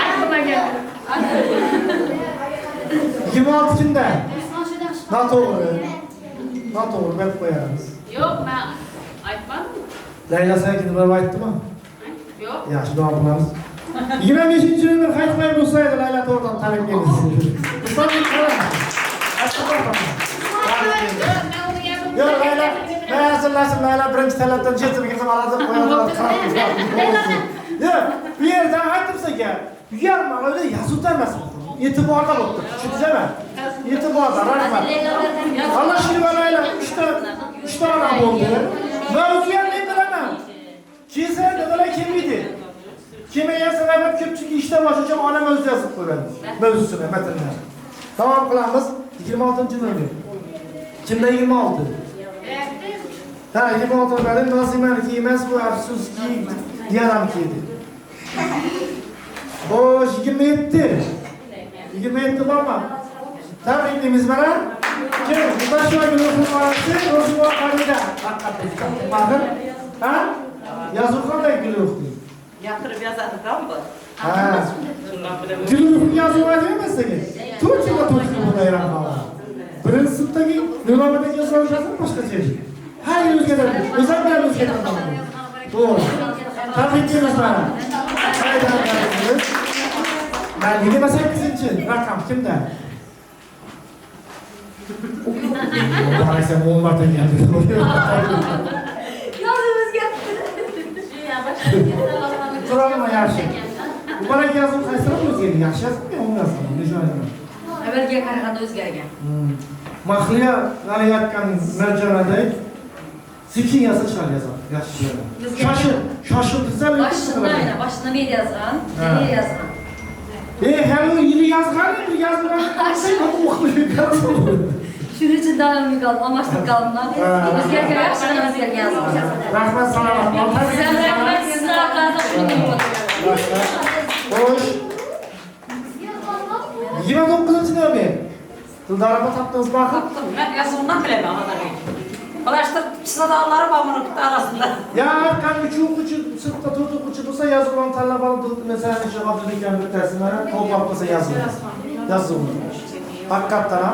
Aklıma geldi. 26 günde. Doğru ben koyarız. Yok, ben aytmadım. Leyla sen gidip bana ayttı mı? Yok. Ya şimdi yapınız. 25. günde kaçmayı bulsaydı Leyla doğrudan talep gelirsin. Mustafa bir kalan. Yok Leyla. Ben hazırlasın Leyla birinci talepten cesimi gittim aradım koyarlar. Yok bir yerden aytımsa ki yarım öyle yazı demesin. İtibarda oldu. Şu mi? İtibarda rahmet. Allah şimdi bana Leyla 3 tane oldu. Mevzuya ne bilemem. Kimse de böyle kimiydi? Kime yazın evet kim çünkü işte başlayacağım ona mevzu yazıp koyalım. Mevzusuna metinler. Tamam kılamız 26. nömrü. Kimde 26? Ha 26 benim Nazimen giymez bu afsus ki diyelim kiydi. Boş 27. 27 var mı? Tabrikimiz var ha? Kim? Bu da şu an günümüzün varası, Rozu var kanıda. Bakın. Ha? Yazıklar da gülüyor. Yatırıp yazardık ama. Ha. Gülüyor yazı var değil mi seni? Türkçe'de bu da yaran hava. Birinci sınıftaki nümamadaki yazılar yazın başka şey. Her yıl özgürler. Özel bir özgürler. Doğru. Tabrikimiz var. Haydi arkadaşlar. Ben 28 için rakam kimde? Bana sen olmadan geldi. Yazımız geldi. Duralım yaşı. Bu bana yazım kaysana mı özgürlüğü? Yaşı yazım ya onu yazım. Ne şu an yazım? Evvelge karaganda özgergen. Mahliya arayatkan mercanadayı sikin yazı çıkar yazan. Yaşı şaşırtırsa Başında aynen. Başında bir yazan. Bir yazan. Her yıl yazgan mı? Yazgan mı? Ama okuyup yazın. Şunun için daha önemli kaldım. Amaçlık kaldım. Özgergen yaşlarına özgergen yazmış. Rahmet sana rahmet. Sen rahmet sizin hakkınızda şunu gibi Hoş. 29. nömrü. Dıldarıma taktınız bakın. Ben yazımdan bilemem. Bana işte sınavları bağımlı arasında. Ya kan üçü sırtta tutup uçu bulsa yazılan talabalı mesela cevap verirken bir tersinlere kol bakmasa yazılır. Yazılır. Hakikaten ha.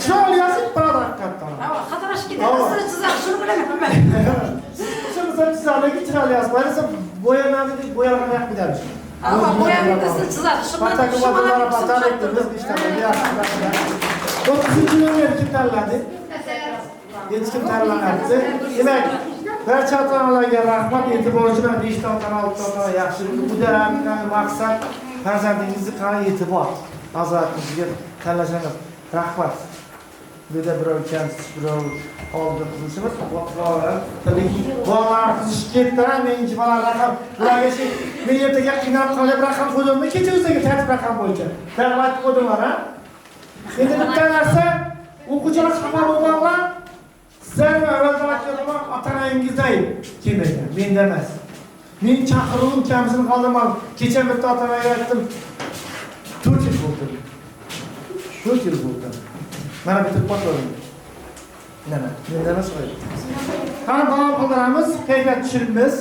Çoğul yazıp bana da hakikaten ha. Hataraş gider nasıl çizer şunu bilemem ben. Şunu sen çizerle git çal yaz. Böylese boyama yak gidermiş. Ama boyama nasıl çizer şunu Batakı vadılara batar ettiririz işte böyle yaşlılar. 30. nömrü kim terlendi? Yetişkin terlendi. Demek barcha ota-onalarga rahmat e'tiborchilar 5 ta ota-ona 6 ta ota-ona yaxshilik. Bu daraxtdan maqsad farzandingizni qanday e'tibor nazorat qilishga tanlashingiz. Rahmat. bir de birov kamsiz, birov oldi qilishimiz. Tabii ki bolalar qizishib ketdi, menga bolalar raqam, ularga shu men ertaga qiynalib qolib raqam qo'ydimmi, kecha o'ziga tartib raqam bo'yicha. Da'vat qo'ydimlar, ha? Endi bitta narsa, o'quvchilar xabar bo'lganlar, sizlar va avvaldagilar ota-onangizday kelmagan, menda emas. Men chaqiruvim kamsini qoldirmadim. Kecha bitta ota-onaga aytdim. 4 yil bo'ldi. 4 yil bo'ldi. Mana bitta qo'ydim. Nima? Menda emas qo'ydim. Qani davom qildiramiz, kayfiyat tushiribmiz.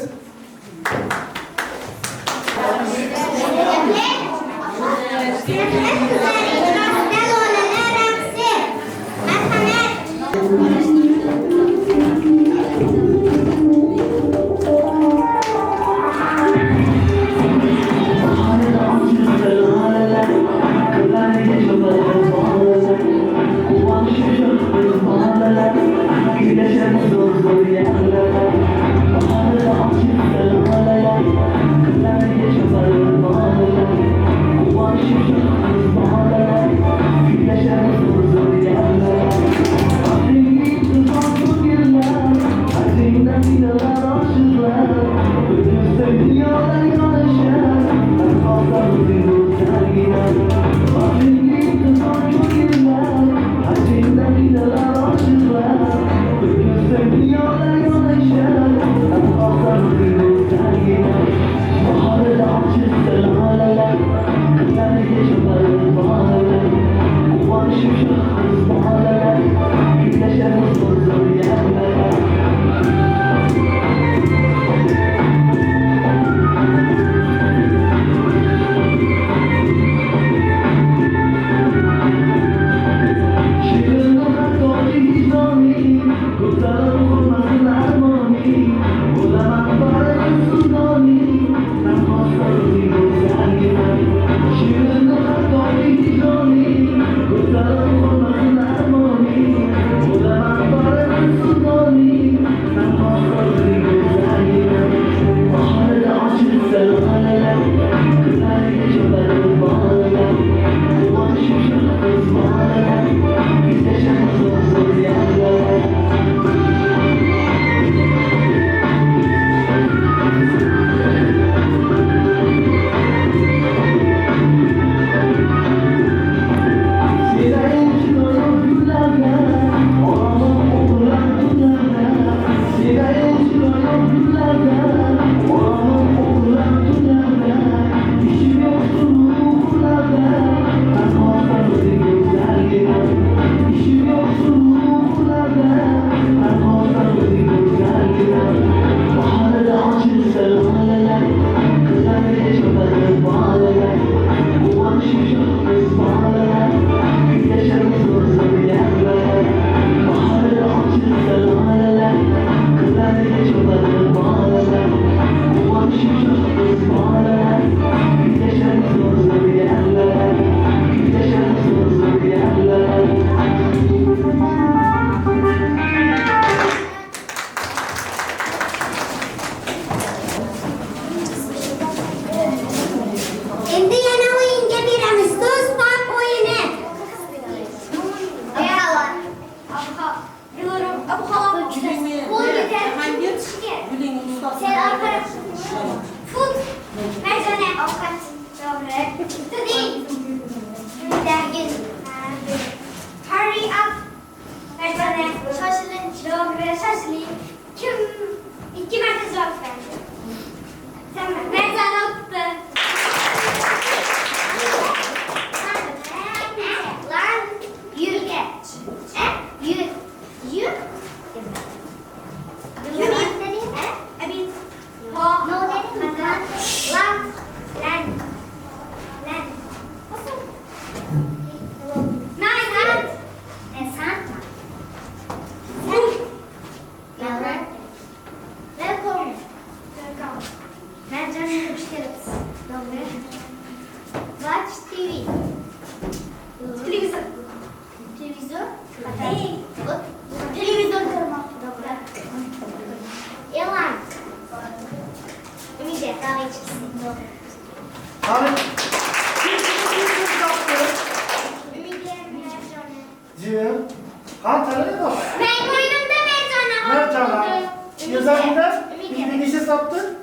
Güzellikler. İngilizce sattı.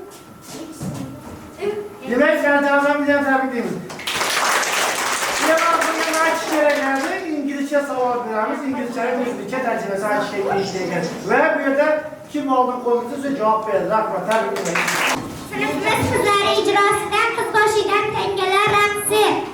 Demek Serdar'dan bir tebrik ederiz. Bugün aynı kişilere geldi. İngilizce savunmalarımız, İngilizce'nin İngilizce tercümesi aynı şekilde işleyeceğiz. Ve bir de kim olduğunu konusunda cevap verir. Rahmet, tebrik ederiz. Sınıfımız kızları icrasından kız başıyla tengeler raqsi.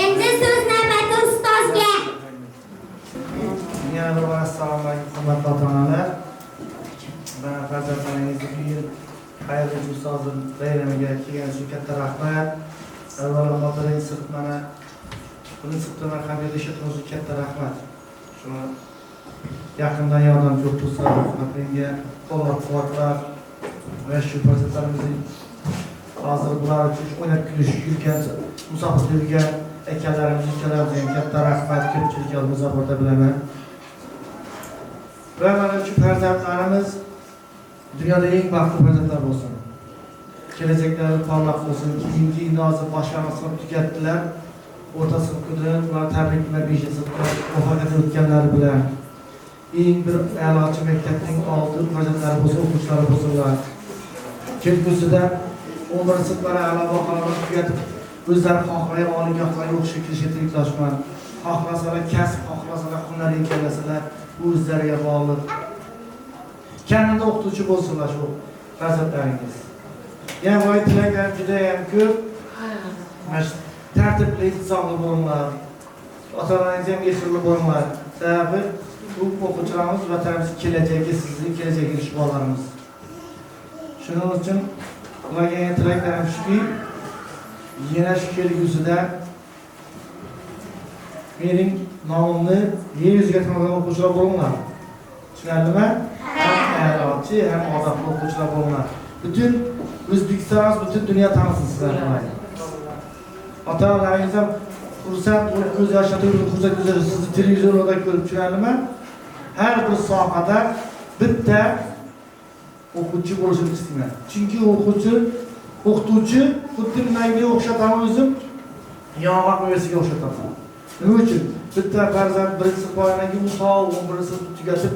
Endi so'z navbati ustozga. Yana assalomu alaykum hurmatli ota-onalar. Va farzandlaringizni bu yil xayrli ustozim bayramiga kelgani uchun katta rahmat. Avvalo birinchi sinf mana birinchi sinfda marhamat etishimiz uchun katta rahmat. Shuni yaqindan yordam ko'p bo'lsa, menga qo'llab-quvvatlar va shu farzandlarimizning hozir bular uchun o'ynab kulishib yurgan, musobaqada yurgan akalarimiz, ukalarimizga katta rahmat, ko'pchilikga muzokarada bilaman. Va mana shu farzandlarimiz dunyoda eng baxtli farzandlar bo'lsin. Kelajaklari porloq bo'lsin. Keyingi nozik boshqarmasini tugatdilar. O'rta sinfdan ular tabriklar 5-sinfda muvaffaqiyat o'tganlari bilan eng bir a'lochi maktabning oldi farzandlari bo'lsa, o'quvchilari bo'lsinlar. Kelgusida 11-sinflar a'lo baholarni tugatib, o'zlari xohlagan oliygohlarga o'qishga kirishga tilaklashman. Xohlasalar kasb, xohlasalar hunar egallasalar, bu o'zlariga bog'liq. Kamida o'qituvchi bo'lsinlar shu farzandlaringiz. Yani bu tilaklar juda ham ko'p. Tartibli, intizomli bo'linglar. Ota-onangiz ham mehrli bo'linglar. Sababi bu o'quvchilarimiz vatanimizning kelajagi, sizning kelajagi ishg'ollarimiz. Shuning uchun ularga tilaklarim shuki, yana shu kelgusida mening nomimni yer yuziga tanilgan o'quvchilar bo'linglar. Tushunarlimi? Ham a'lochi, ham odobli o'quvchilar bo'linglar. Bütün O'zbekiston, butun dunyo tanisin sizlarni. Ota-onalaringiz ham xursand bo'lib ko'z yoshlatib xursand ko'zlar sizni televizorda ko'rib turganman. Har bir sohada bitta o'quvchi bo'lishini istayman. Chunki o'qituvchi xuddi menga o'xshataman o'zim yong'oq mevasiga o'xshataman. Nima uchun? Bitta farzand birinchi sinf bo'lgandan keyin u sog' 11-sinfni tugatib,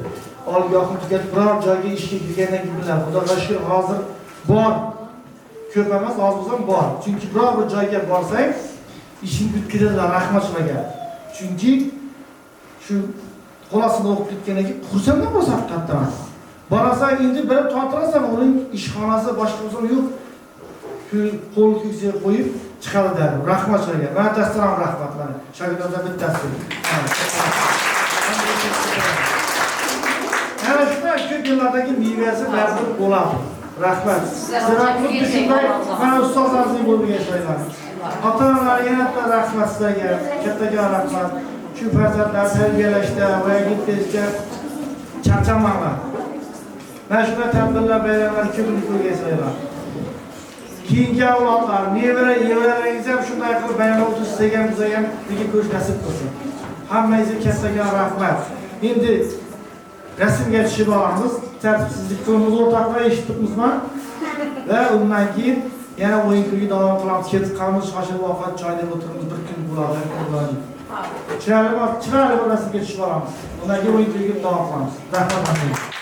oliygohni tugatib biror joyga ishga kirgandan keyin biladi. Xudoga shukr hozir bor. Ko'p emas, hozir ham bor. Chunki biror bir joyga borsang, ishing bitkazadi, rahmat shularga. Chunki shu xulosani o'qib ketgandan keyin xursandman bo'lsa haqiqatdan. Borasan endi bir tortirasan, uning ishxonasi boshqa bo'lsa yo'q. Qo'l ko'ksiga qo'yib chiqadi dedi. Rahmat shularga. Men tasdiqlarim rahmat mana. Shogirdlardan bittasi. Ana shunday ko'p yillardagi mevasi baribir bo'ladi. Rahmat. Mana ustozlaringiz bo'lib yashayman. Ota-onalarga ham rahmat sizlarga. Kattaga rahmat. Shu farzandlarni tarbiyalashda va yetkazishda charchamayman. Mana shunday tadbirlar, bayramlar ko'pini ko'rgaysizlar. Keyingi avlodlar, nevara-evaralarimiz ham shunday qilib bayram o'tkazsak ham, biz ham birga ko'rish nasib qilsin. Hammangizga kattaga rahmat. Endi rasmga tushib olamiz. Tartibsizlik ko'ngil o'rtoqlar eshitdingizmi? Va undan keyin yana o'yin-kulgi davom qilamiz. Ketib qolamiz, shoshilib ovqat joyida o'tiramiz, bir kun bo'ladi. Chiroyli bir rasmga tushib olamiz. Undan keyin o'yin-kulgi davom qilamiz. Rahmat.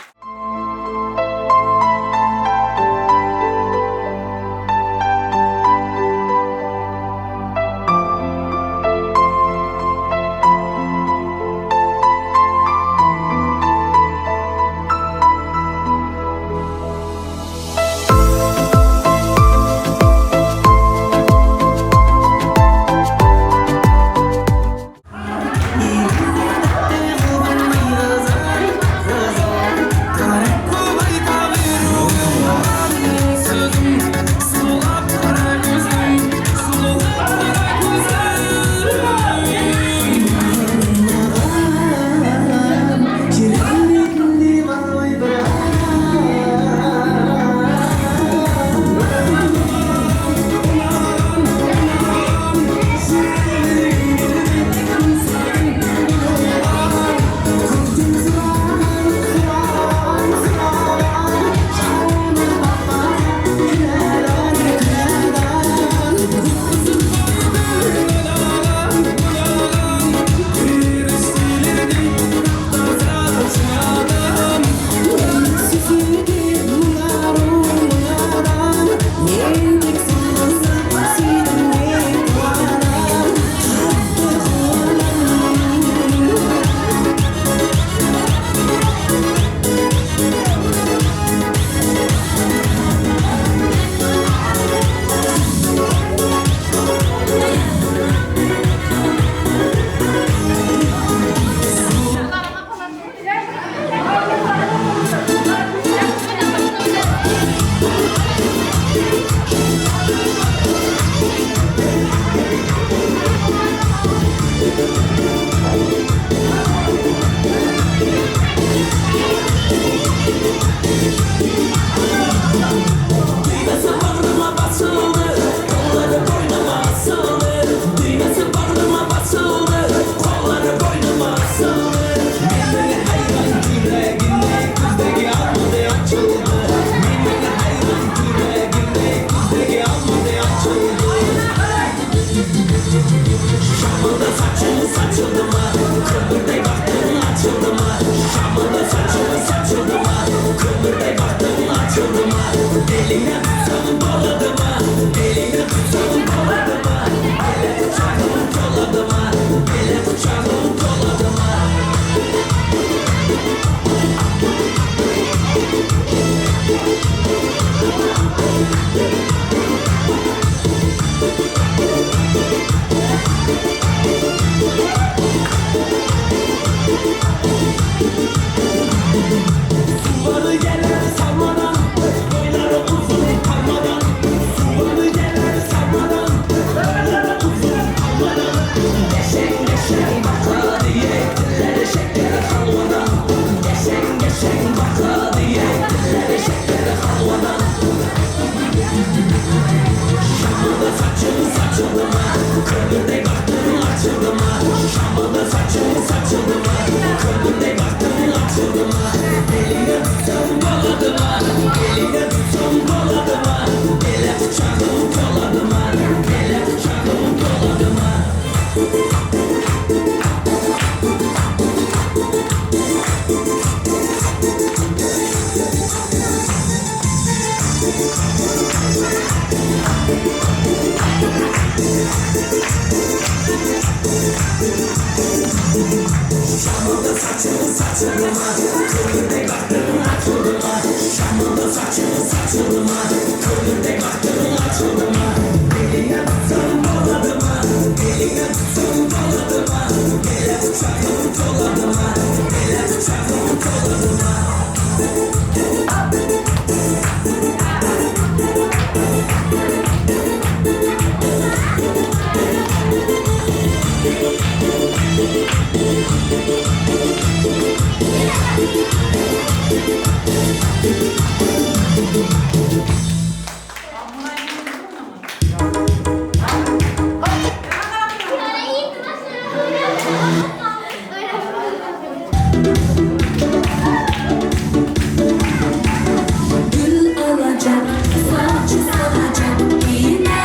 Gül olacak, saçı salacak, yine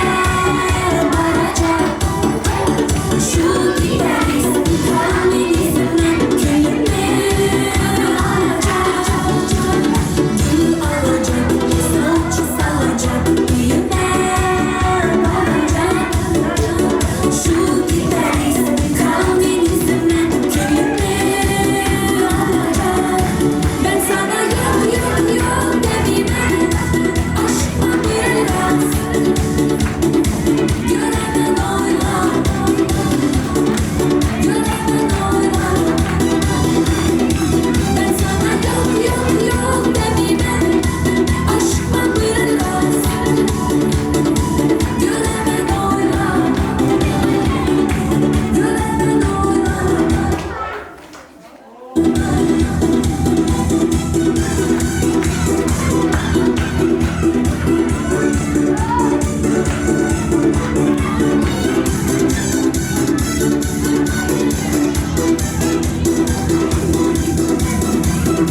varacak. Şu gideriz, kalbimizden köyümü alacak. Gül olacak, saçı salacak, yine varacak. Şu gideriz, kalbimizden köyümü alacak. Ben sana yok yok yok demeyeyim, aşkma biraz göremem oyla, göremem oyla. Ben sana yok yok yok demeyeyim, aşkma biraz göremem oyla, göremem oyla.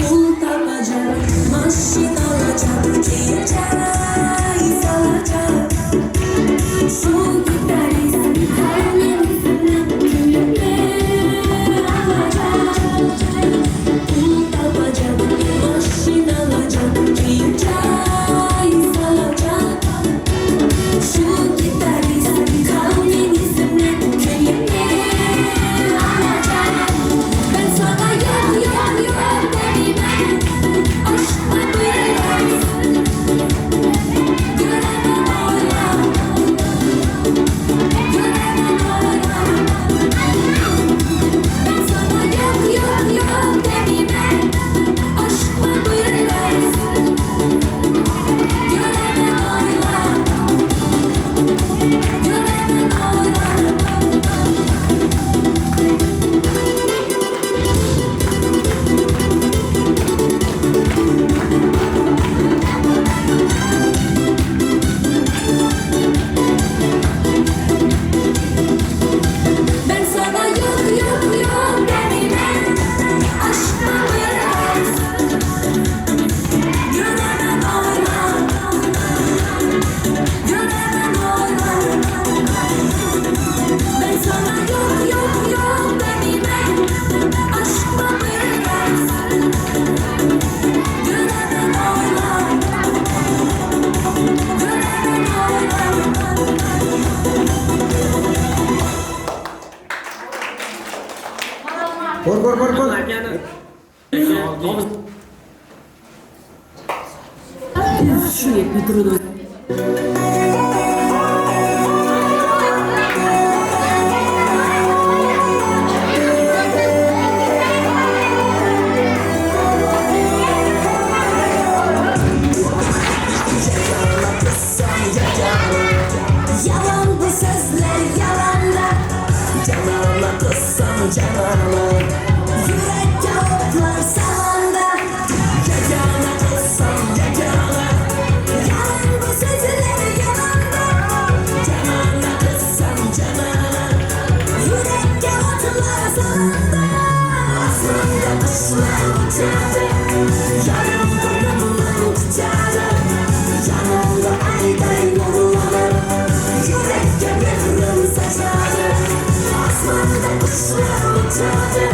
Bul tapacak, maşin alacak, çay salacak. Su gideriz, kalbimizden köyümü alacak. Bul tapacak, maşin alacak, çay salacak. Su gideriz, kalbimizden köyümü alacak. Ben sana yok yok yok demeyeyim, aşkma biraz göremem oyla, göremem oyla. Ben sana yok yok yok demeyeyim, aşkma biraz göremem oyla, göremem oyla. Ben sana yok yok yok demeyeyim, aşkma biraz göremem oyla, göremem oyla. Ben sana yok yok yok demeyeyim, aşkma biraz göremem oyla, göremem oyla. Yalan bu sözler yalanda, canana kızsam canana. Yürek yavuklar salanda, yagana kızsam yagana. Yalan bu sözler yalanda, canana kızsam canana. Yürek yavuklar salanda, aslında kuşlar uçardı. Yanımda yanımda uçardı, yanımda aydan yolları. Yürekte mehrim saçardı, asmanda kuşlar uçardı.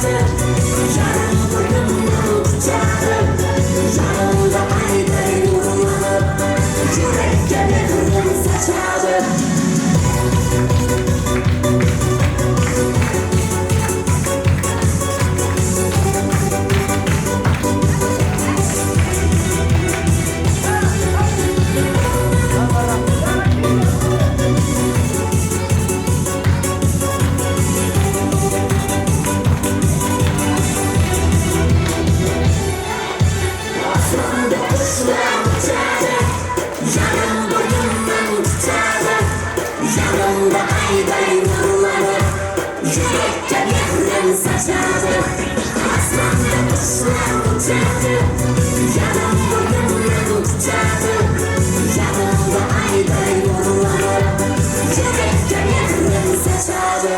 saçardı. Yarın boynumdan tutardı. Yanımda ayda nurlanır. Yürekte mehrim saçardı. Asmanda kuşlar uçardı. Yarın boynumdan tutardı. Yanımda ayda nurlanır. Yürekte mehrim saçardı. Asmanda kuşlar uçardı. Yarın boynumdan tutardı. Yanımda ayda nurlanır. Yürekte mehrim saçardı.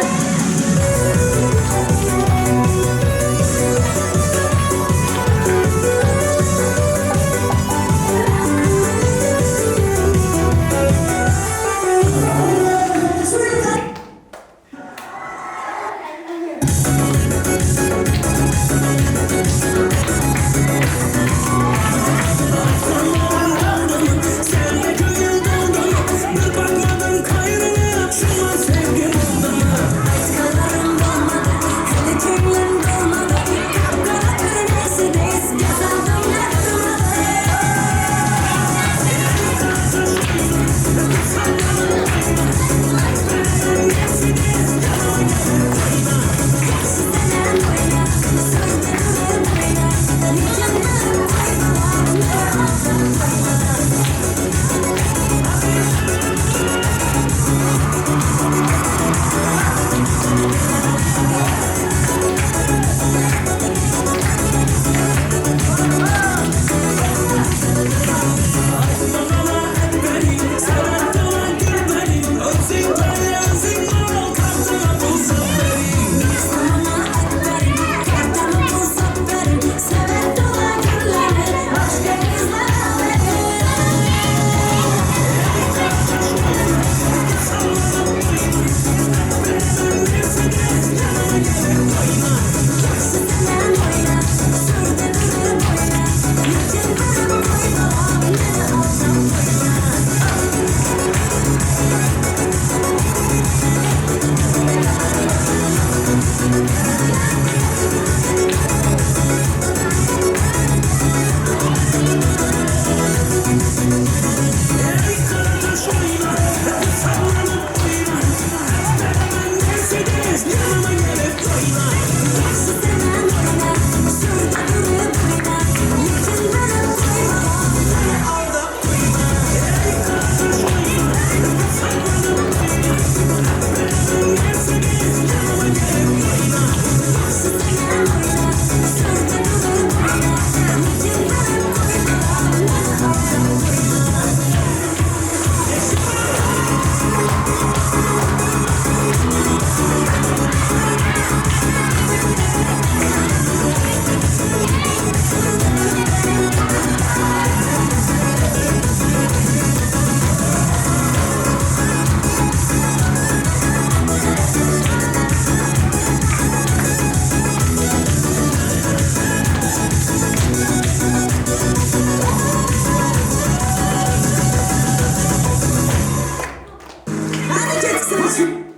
Hareketsizlik.